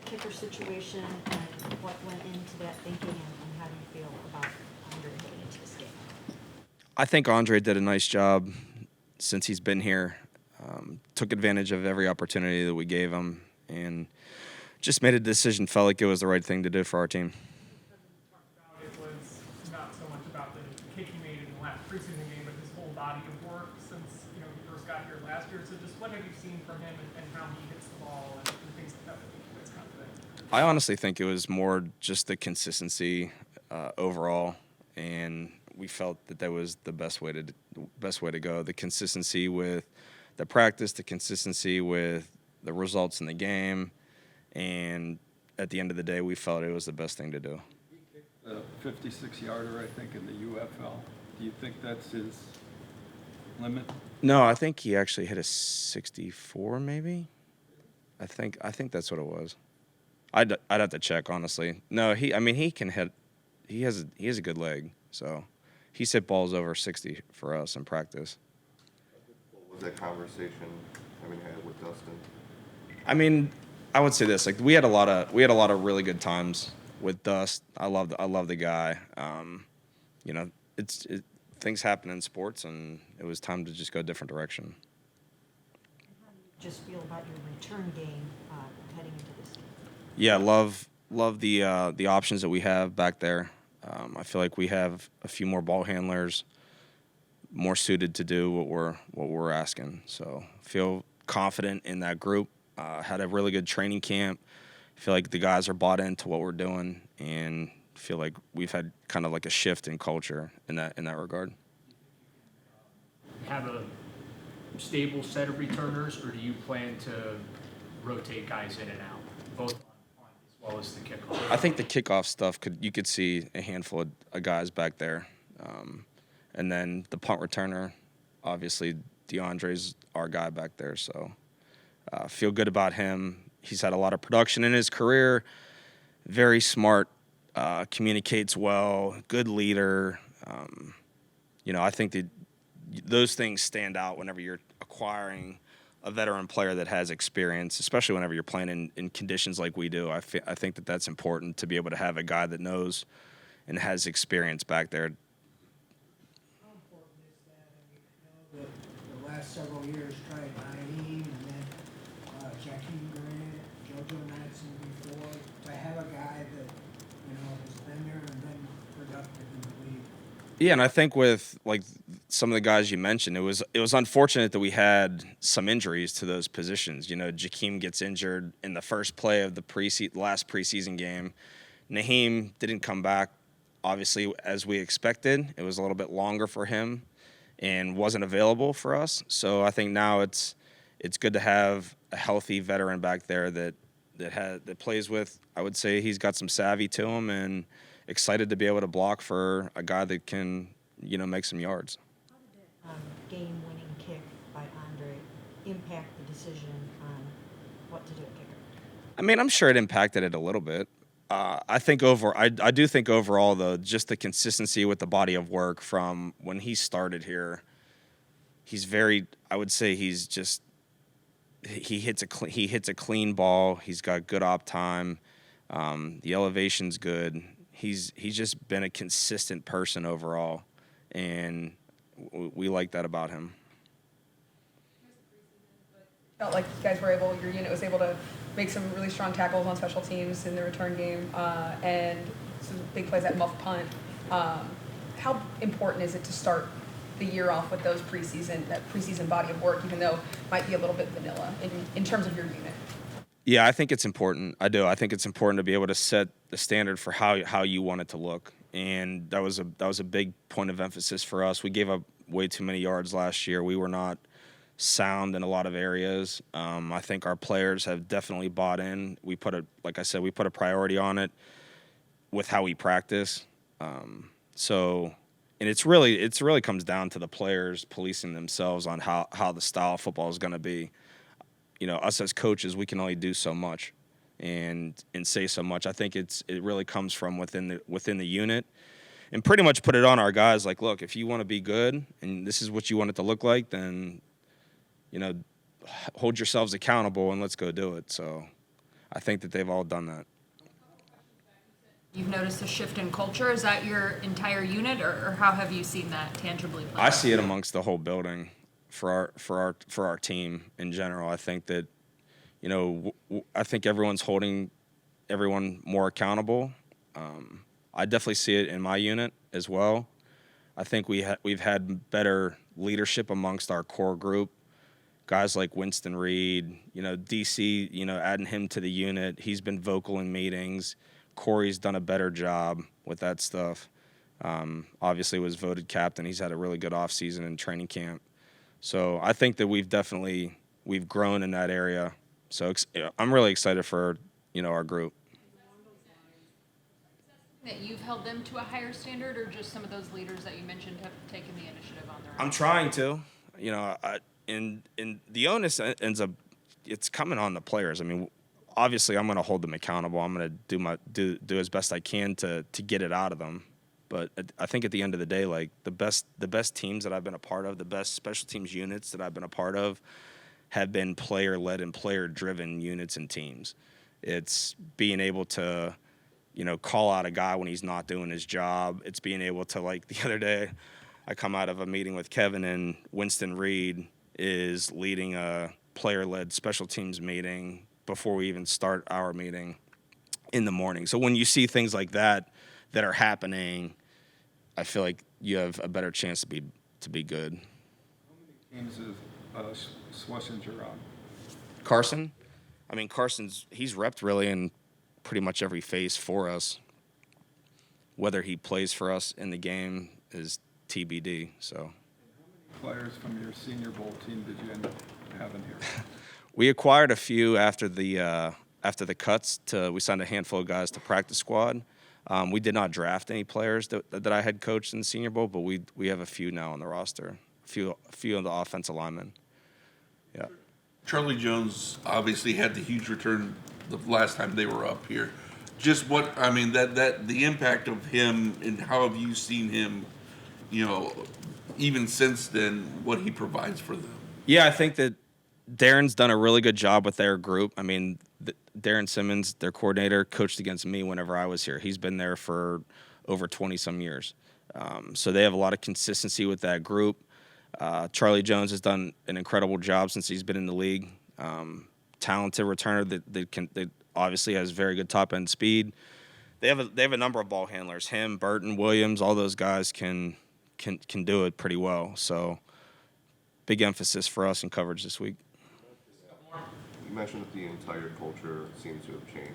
kicker situation and what went into that thinking, and how do you feel about Andre going into this game? I think Andre did a nice job since he's been here. Took advantage of every opportunity that we gave him, and just made a decision, felt like it was the right thing to do for our team. It was not so much about the kick he made in the last preseason game, but his whole body of work since he first got here last year. So just what have you seen from him and how he hits the ball and things like that that's kind of thing? I honestly think it was more just the consistency overall, and we felt that was the best way to go. The consistency with the practice, the consistency with the results in the game, and at the end of the day, we felt it was the best thing to do. He kicked a 56-yarder, I think, in the UFL. Do you think that's his limit? No, I think he actually hit a 64, maybe. I think that's what it was. I'd have to check, honestly. No, he can hit. He has a good leg, so he's hit balls over 60 for us in practice. What was that conversation had with Dustin? I would say this: like we had a lot of really good times with Dust. I love the guy. Things happen in sports, and it was time to just go a different direction. How do you just feel about your return game heading into this game? Yeah, love the options that we have back there. I feel like we have a few more ball handlers, more suited to do what we're asking. So feel confident in that group. Had a really good training camp. Feel like the guys are bought into what we're doing, and feel like we've had kind of like a shift in culture in that regard. Have a stable set of returners, or do you plan to rotate guys in and out, both on punt as well as the kickoff? I think the kickoff stuff you could see a handful of guys back there, and then the punt returner, obviously DeAndre's our guy back there, so feel good about him. He's had a lot of production in his career. Very smart, communicates well, good leader. I think that those things stand out whenever you're acquiring a veteran player that has experience, especially whenever you're playing in conditions like we do. I think that that's important to be able to have a guy that knows and has experience back there. How important is that? The last several years tried Naeem and then Jakeem Grant, JoJo Madison before. To have a guy that has been there and been productive in the league. Yeah, and I think with like some of the guys you mentioned, it was unfortunate that we had some injuries to those positions. Jakeem gets injured in the first play of the last preseason game. Naheem didn't come back, obviously, as we expected. It was a little bit longer for him and wasn't available for us. So I think now it's good to have a healthy veteran back there that plays with. I would say he's got some savvy to him, and excited to be able to block for a guy that can, make some yards. How did that game-winning kick by Andre impact the decision on what to do at kicker? I'm sure it impacted it a little bit. I do think overall, though, just the consistency with the body of work from when he started here, I would say he hits a clean ball. He's got good op time. The elevation's good. He's just been a consistent person overall, and we like that about him. Felt like you guys were your unit was able to make some really strong tackles on special teams in the return game, and some big plays at muff punt. How important is it to start the year off with that preseason body of work, even though it might be a little bit vanilla in terms of your unit? Yeah, I think it's important. I do. I think it's important to be able to set the standard for how you want it to look, and that was a big point of emphasis for us. We gave up way too many yards last year. We were not sound in a lot of areas. I think our players have definitely bought in. Like I said, we put a priority on it with how we practice. And it really comes down to the players policing themselves on how the style of football is going to be. Us as coaches, we can only do so much and say so much. I think it really comes from within the unit, and pretty much put it on our guys. Like, look, if you want to be good and this is what you want it to look like, then hold yourselves accountable and let's go do it. So I think that they've all done that. You've noticed a shift in culture. Is that your entire unit, or how have you seen that tangibly play I out? see it amongst the whole building for our team in general. I think that, I think everyone's holding everyone more accountable. I definitely see it in my unit as well. I think we've had better leadership amongst our core group. Guys like Winston Reed, DC, adding him to the unit. He's been vocal in meetings. Corey's done a better job with that stuff. Obviously was voted captain. He's had a really good offseason in training camp. So I think that we've grown in that area. So I'm really excited for, our group. That you've held them to a higher standard, or just some of those leaders that you mentioned have taken the initiative on their own? I'm trying to, and the onus ends up, it's coming on the players. I mean, obviously I'm going to hold them accountable. I'm going to do as best I can to get it out of them. But I think at the end of the day, like the best teams that I've been a part of, the best special teams units that I've been a part of, have been player-led and player-driven units and teams. It's being able to, call out a guy when he's not doing his job. It's being able to, like the other day, I come out of a meeting with Kevin, and Winston Reed is leading a player-led special teams meeting before we even start our meeting in the morning. So when you see things like that are happening, I feel like you have a better chance to be good. How many teams is Schlesinger on? Carson? I mean, he's repped really in pretty much every phase for us. Whether he plays for us in the game is TBD. So, Players from your Senior Bowl team did you end up having here? we acquired a few after the cuts. We signed a handful of guys to practice squad. We did not draft any players that I had coached in the Senior Bowl, but we have a few now on the roster. A few of the offensive linemen. Yeah. Charlie Jones obviously had the huge return the last time they were up here. Just that the impact of him, and how have you seen him, even since then, what he provides for them? Yeah, I think that Darren's done a really good job with their group. I mean, Darren Simmons, their coordinator, coached against me whenever I was here. He's been there for over 20-some years. So they have a lot of consistency with that group. Charlie Jones has done an incredible job since he's been in the league. Talented returner that obviously has very good top-end speed. They have a number of ball handlers. Him, Burton, Williams, all those guys can do it pretty well. So big emphasis for us in coverage this week. You mentioned that the entire culture seems to have changed.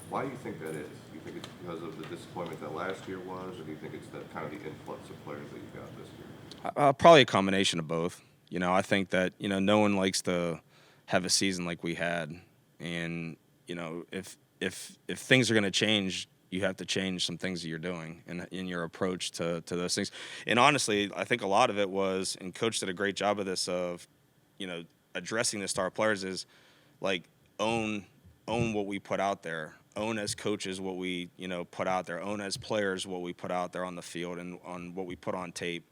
Why do you think that is? Do you think it's because of the disappointment that last year was, or do you think it's the kind of the influx of players that you got this year? Probably a combination of both. I think that, no one likes to have a season like we had. And, if things are going to change, you have to change some things that you're doing and in your approach to those things. And honestly, I think a lot of it was, and Coach did a great job of this, of, addressing the star players is like own what we put out there. Own as coaches what we, put out there. Own as players what we put out there on the field and on what we put on tape.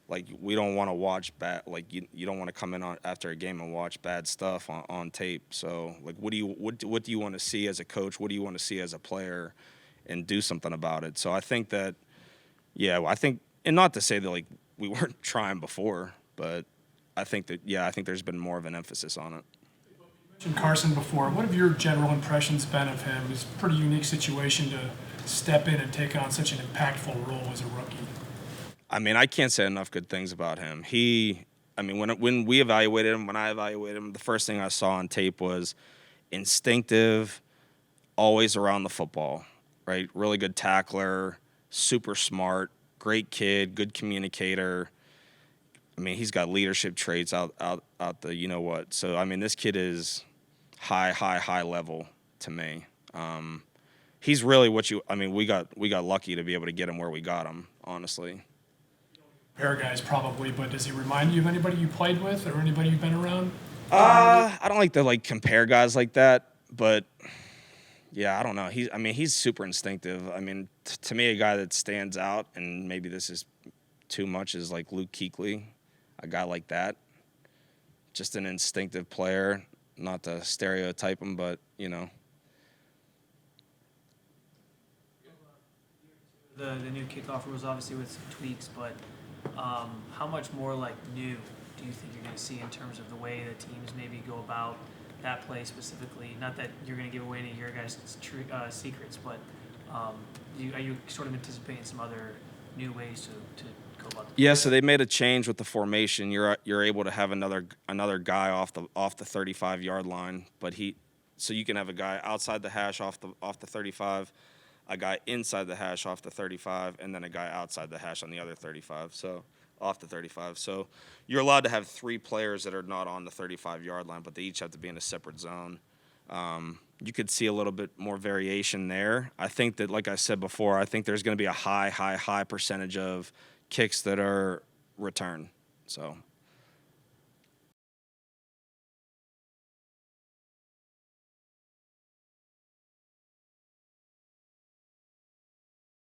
Like, we don't want to watch bad. Like, you don't want to come in after a game and watch bad stuff on tape. So, like, what do you want to see as a coach? What do you want to see as a player, and do something about it? So I think that, and not to say that like we weren't trying before, but I think there's been more of an emphasis on it. You mentioned Carson before. What have your general impressions been of him? It's a pretty unique situation to step in and take on such an impactful role as a rookie. I mean, I can't say enough good things about him. When we evaluated him, when I evaluated him, the first thing I saw on tape was instinctive, always around the football, right? Really good tackler, super smart, great kid, good communicator. I mean, he's got leadership traits out the you-know-what. So, I mean, this kid is high level to me. He's really we got lucky to be able to get him where we got him, honestly. Pair guys probably, but does he remind you of anybody you played with or anybody you've been around? I don't like to compare guys like that, but yeah, I don't know. He's super instinctive. I mean, to me, a guy that stands out, and maybe this is too much, is like Luke Kuechly, a guy like that. Just an instinctive player, not to stereotype him, but the new kickoff rules, obviously with some tweaks, but how much more like new do you think you're going to see in terms of the way that teams maybe go about that play specifically? Not that you're going to give away any of your guys' secrets, but are you sort of anticipating some other new ways to go about the play? Yeah, so they made a change with the formation. You're able to have another guy off the 35-yard line, but so you can have a guy outside the hash off the 35, a guy inside the hash off the 35, and then a guy outside the hash on the other 35. So off the 35. So you're allowed to have 3 players that are not on the 35-yard line, but they each have to be in a separate zone. You could see a little bit more variation there. I think that, like I said before, I think there's going to be a high percentage of kicks that are return. So